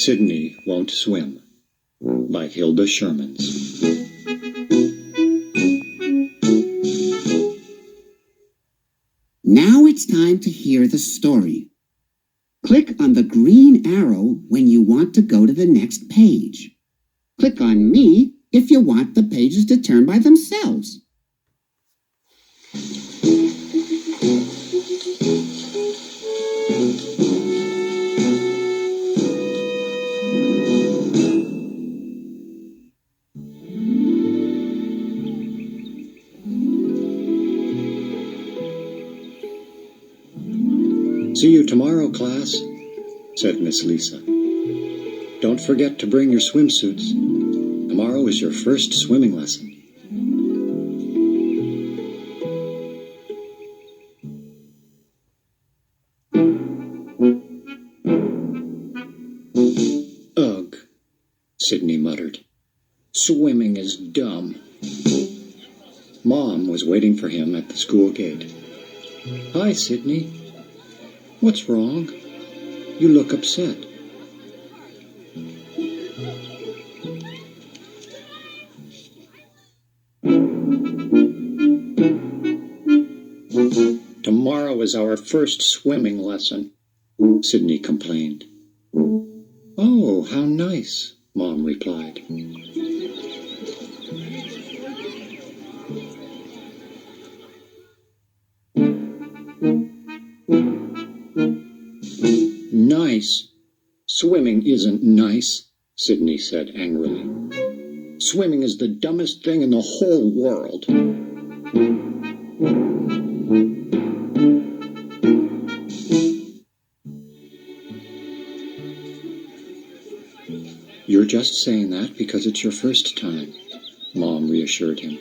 Sidney Won't Swim by Hilda Shermans. Now it's time to hear the story. Click on the green arrow when you want to go to the next page. Click on me if you want the pages to turn by themselves. See you tomorrow, class, said Miss Lisa. Don't forget to bring your swimsuits. Tomorrow is your first swimming lesson. Ugh, Sidney muttered. Swimming is dumb. Mom was waiting for him at the school gate. Hi, Sidney. What's wrong? You look upset. Tomorrow is our first swimming lesson, Sidney complained. Oh, how nice, Mom replied. Nice. Swimming isn't nice, Sidney said angrily. Swimming is the dumbest thing in the whole world. You're just saying that because it's your first time, Mom reassured him.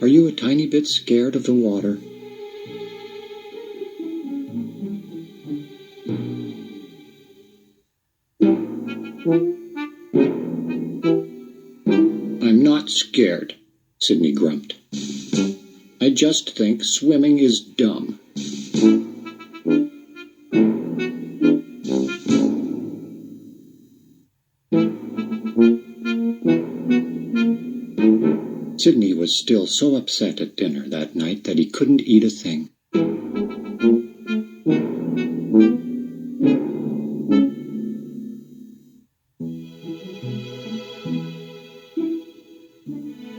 Are you a tiny bit scared of the water? I'm not scared, Sidney grumped. I just think swimming is dumb. Sidney was still so upset at dinner that night that he couldn't eat a thing.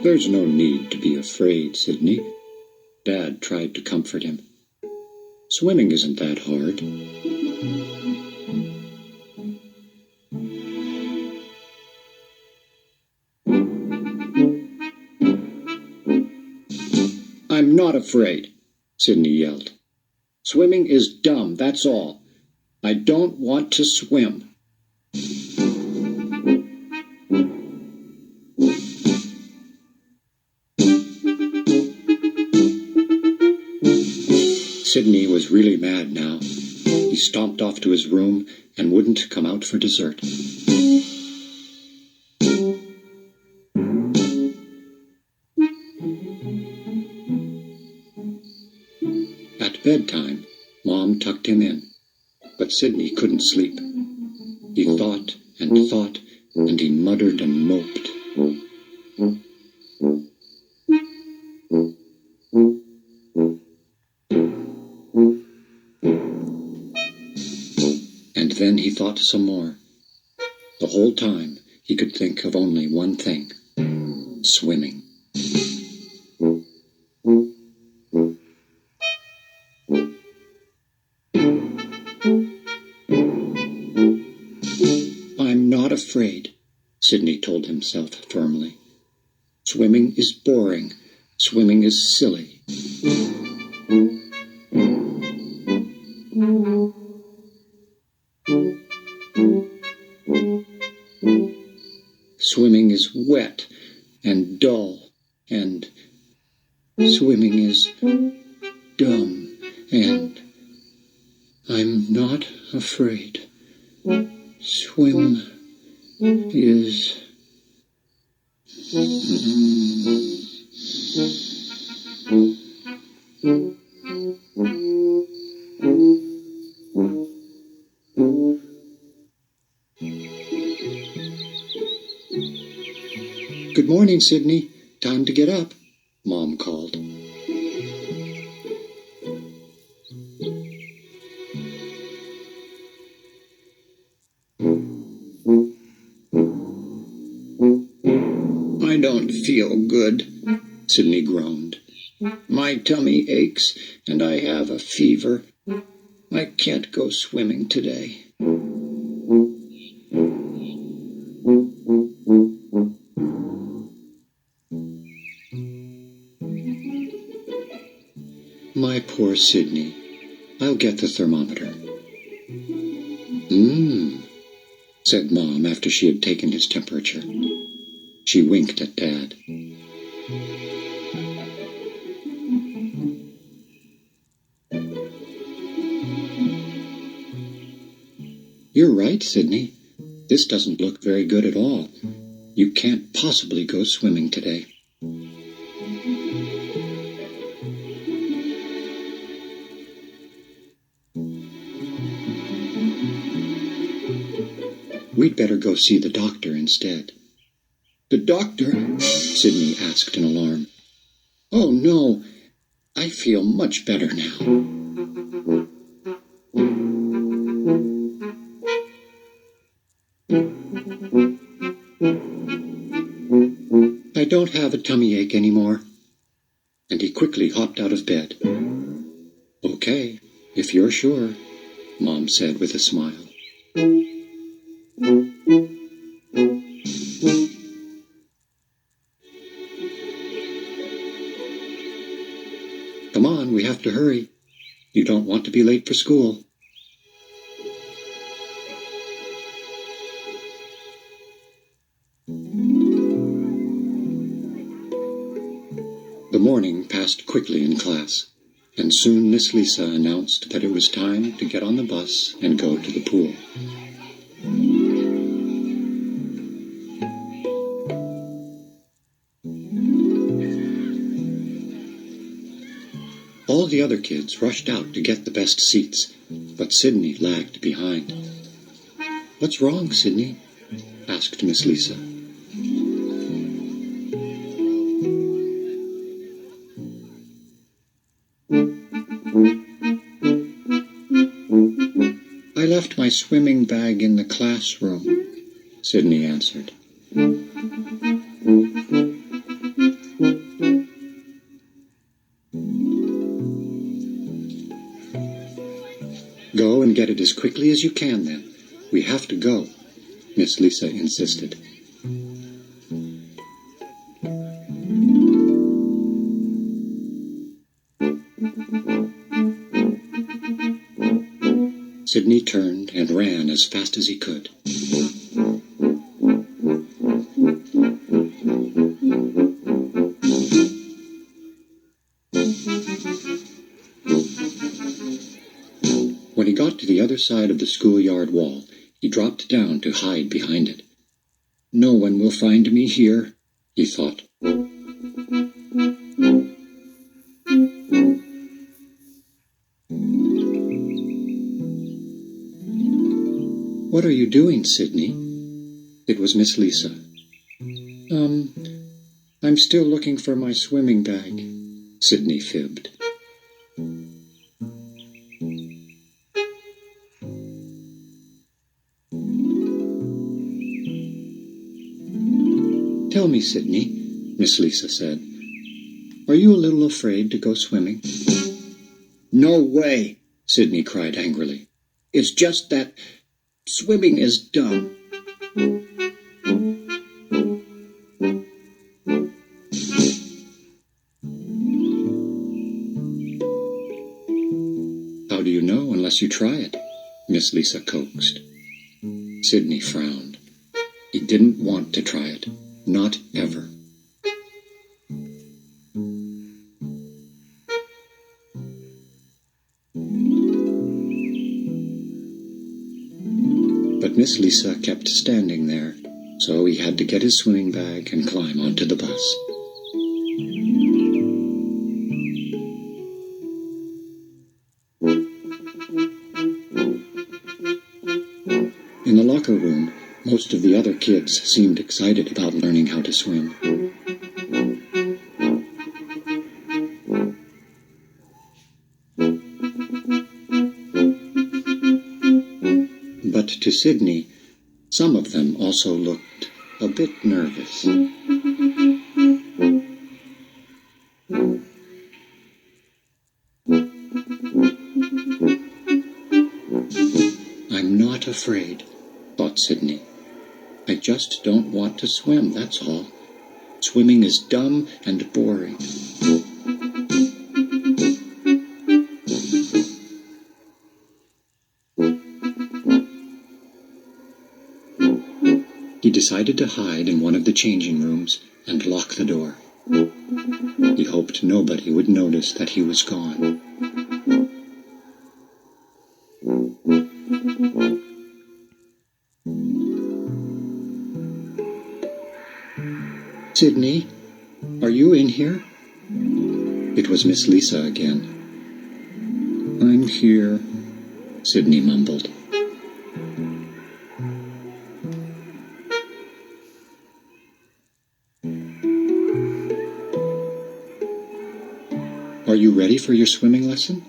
There's no need to be afraid, Sidney. Dad tried to comfort him. Swimming isn't that hard. I'm not afraid, Sidney yelled. Swimming is dumb, that's all. I don't want to swim. Sidney was really mad now. He stomped off to his room and wouldn't come out for dessert. At bedtime, Mom tucked him in, but Sidney couldn't sleep. He thought, and he muttered and moped. And then he thought some more. The whole time, he could think of only one thing: swimming. I'm not afraid, Sidney told himself firmly. Swimming is boring. Swimming is silly. Swimming is wet and dull, and swimming is dumb, and I'm not afraid. Swim is... morning, Sidney. Time to get up, Mom called. I don't feel good, Sidney groaned. My tummy aches, and I have a fever. I can't go swimming today. My poor Sidney. I'll get the thermometer. Said Mom after she had taken his temperature. She winked at Dad. You're right, Sidney. This doesn't look very good at all. You can't possibly go swimming today. We'd better go see the doctor instead. The doctor? Sidney asked in alarm. Oh, no. I feel much better now. I don't have a tummy ache anymore. And he quickly hopped out of bed. Okay, if you're sure, Mom said with a smile. Come on, we have to hurry. You don't want to be late for school. The morning passed quickly in class, and soon Miss Lisa announced that it was time to get on the bus and go to the pool. All the other kids rushed out to get the best seats, but Sidney lagged behind. What's wrong, Sidney? Asked Miss Lisa. I left my swimming bag in the classroom, Sidney answered. Go and get it as quickly as you can, then. We have to go, Miss Lisa insisted. Sidney turned and ran as fast as he could. When he got to the other side of the schoolyard wall, he dropped down to hide behind it. No one will find me here, he thought. What are you doing, Sidney? It was Miss Lisa. I'm still looking for my swimming bag, Sidney fibbed. Tell me, Sidney, Miss Lisa said, are you a little afraid to go swimming? No way, Sidney cried angrily. It's just that swimming is dumb. How do you know unless you try it? Miss Lisa coaxed. Sidney frowned. He didn't want to try it. Not ever. But Miss Lisa kept standing there, so he had to get his swimming bag and climb onto the bus. In the locker room, most of the other kids seemed excited about learning how to swim. to Sidney, some of them also looked a bit nervous. I'm not afraid, thought Sidney. I just don't want to swim, that's all. Swimming is dumb and boring. He decided to hide in one of the changing rooms and lock the door. He hoped nobody would notice that he was gone. Sidney, are you in here? It was Miss Lisa again. I'm here, Sidney mumbled. Are you ready for your swimming lesson?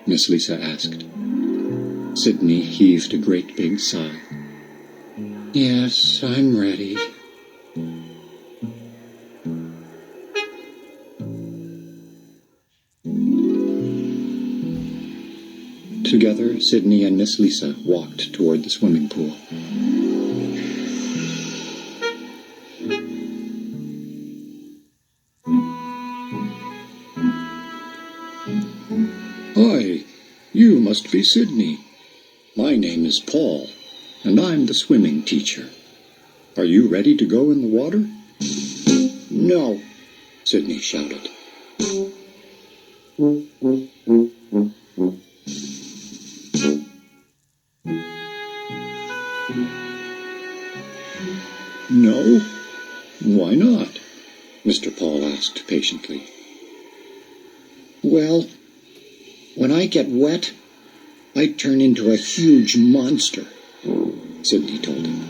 Miss Lisa asked. Sidney heaved a great big sigh. Yes, I'm ready. Together, Sidney and Miss Lisa walked toward the swimming pool. Hi, you must be Sidney. My name is Paul, and I'm the swimming teacher. Are you ready to go in the water? No, Sidney shouted. No? Why not? Mr. Paul asked patiently. Well, when I get wet, I turn into a huge monster, Sidney told him.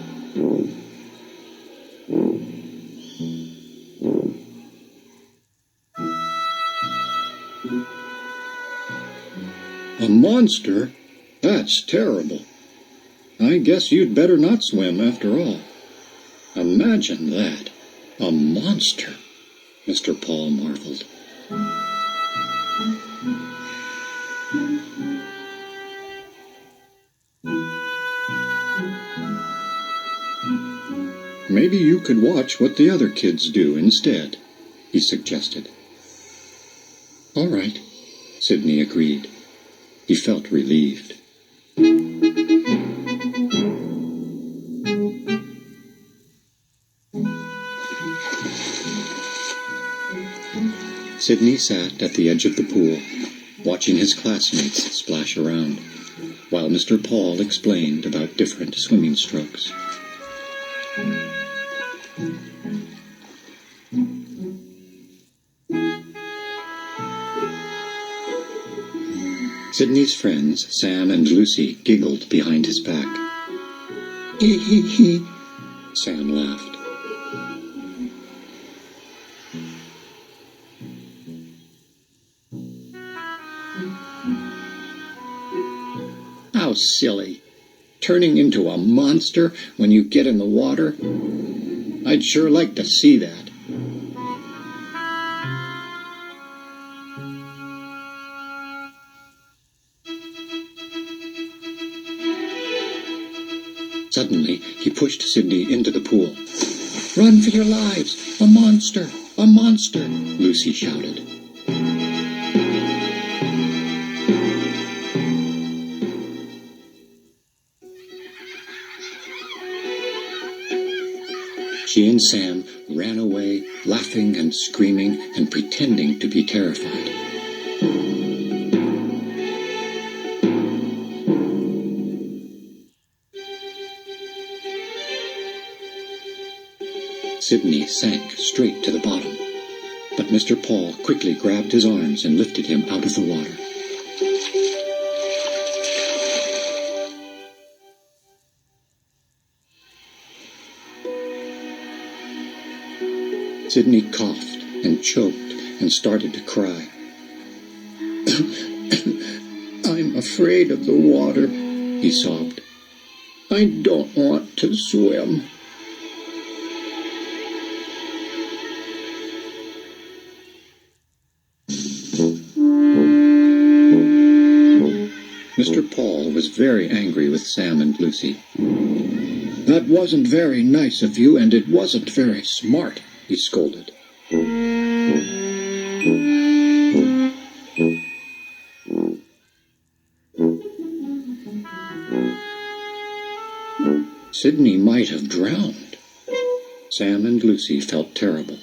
A monster? That's terrible. I guess you'd better not swim after all. Imagine that. A monster, Mr. Paul marveled. Maybe you could watch what the other kids do instead, he suggested. All right, Sidney agreed. He felt relieved. Sidney sat at the edge of the pool, watching his classmates splash around, while Mr. Paul explained about different swimming strokes. Sidney's friends, Sam and Lucy, giggled behind his back. Hee hee hee, Sam laughed. How silly. Turning into a monster when you get in the water? I'd sure like to see that. Suddenly, he pushed Sidney into the pool. Run for your lives! A monster! A monster! Lucy shouted. She and Sam ran away, laughing and screaming and pretending to be terrified. Sidney sank straight to the bottom, but Mr. Paul quickly grabbed his arms and lifted him out of the water. Sidney coughed and choked and started to cry. I'm afraid of the water, he sobbed. I don't want to swim. Mr. Paul was very angry with Sam and Lucy. That wasn't very nice of you, and it wasn't very smart, he scolded. Sidney might have drowned. Sam and Lucy felt terrible.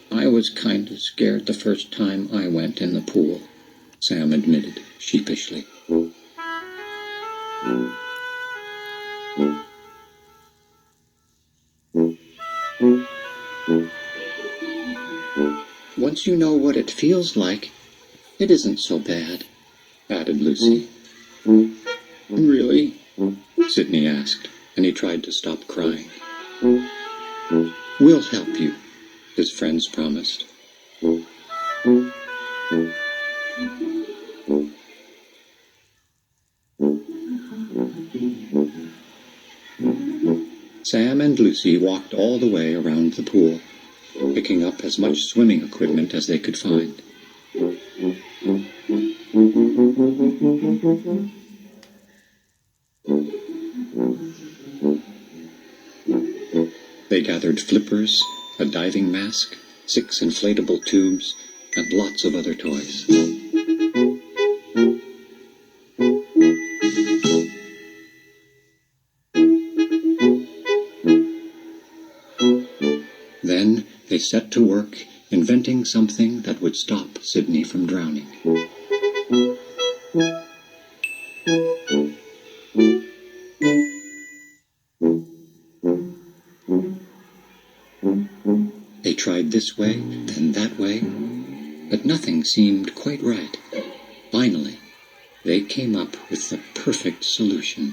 I was kind of scared the first time I went in the pool, Sam admitted sheepishly. Once you know what it feels like, it isn't so bad, added Lucy. Really? Sidney asked, and he tried to stop crying. We'll help you, his friends promised. Sam and Lucy walked all the way around the pool, picking up as much swimming equipment as they could find. They gathered flippers, a diving mask, 6 inflatable tubes, and lots of other toys. Then they set to work inventing something that would stop Sidney from drowning. They tried this way, then that way, but nothing seemed quite right. Finally, they came up with the perfect solution.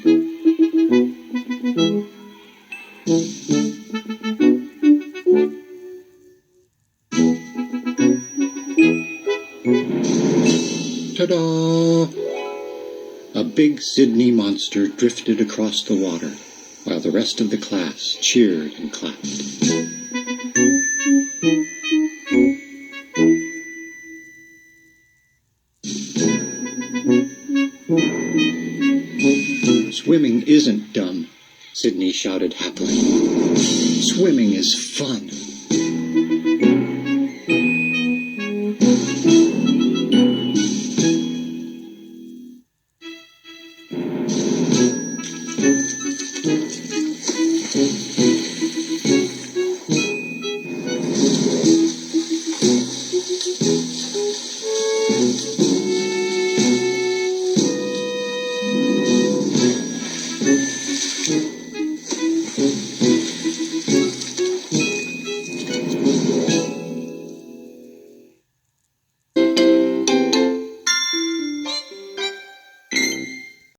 Ta-da! A big Sidney monster drifted across the water, while the rest of the class cheered and clapped. Swimming isn't dumb, Sidney shouted happily. Swimming is fun.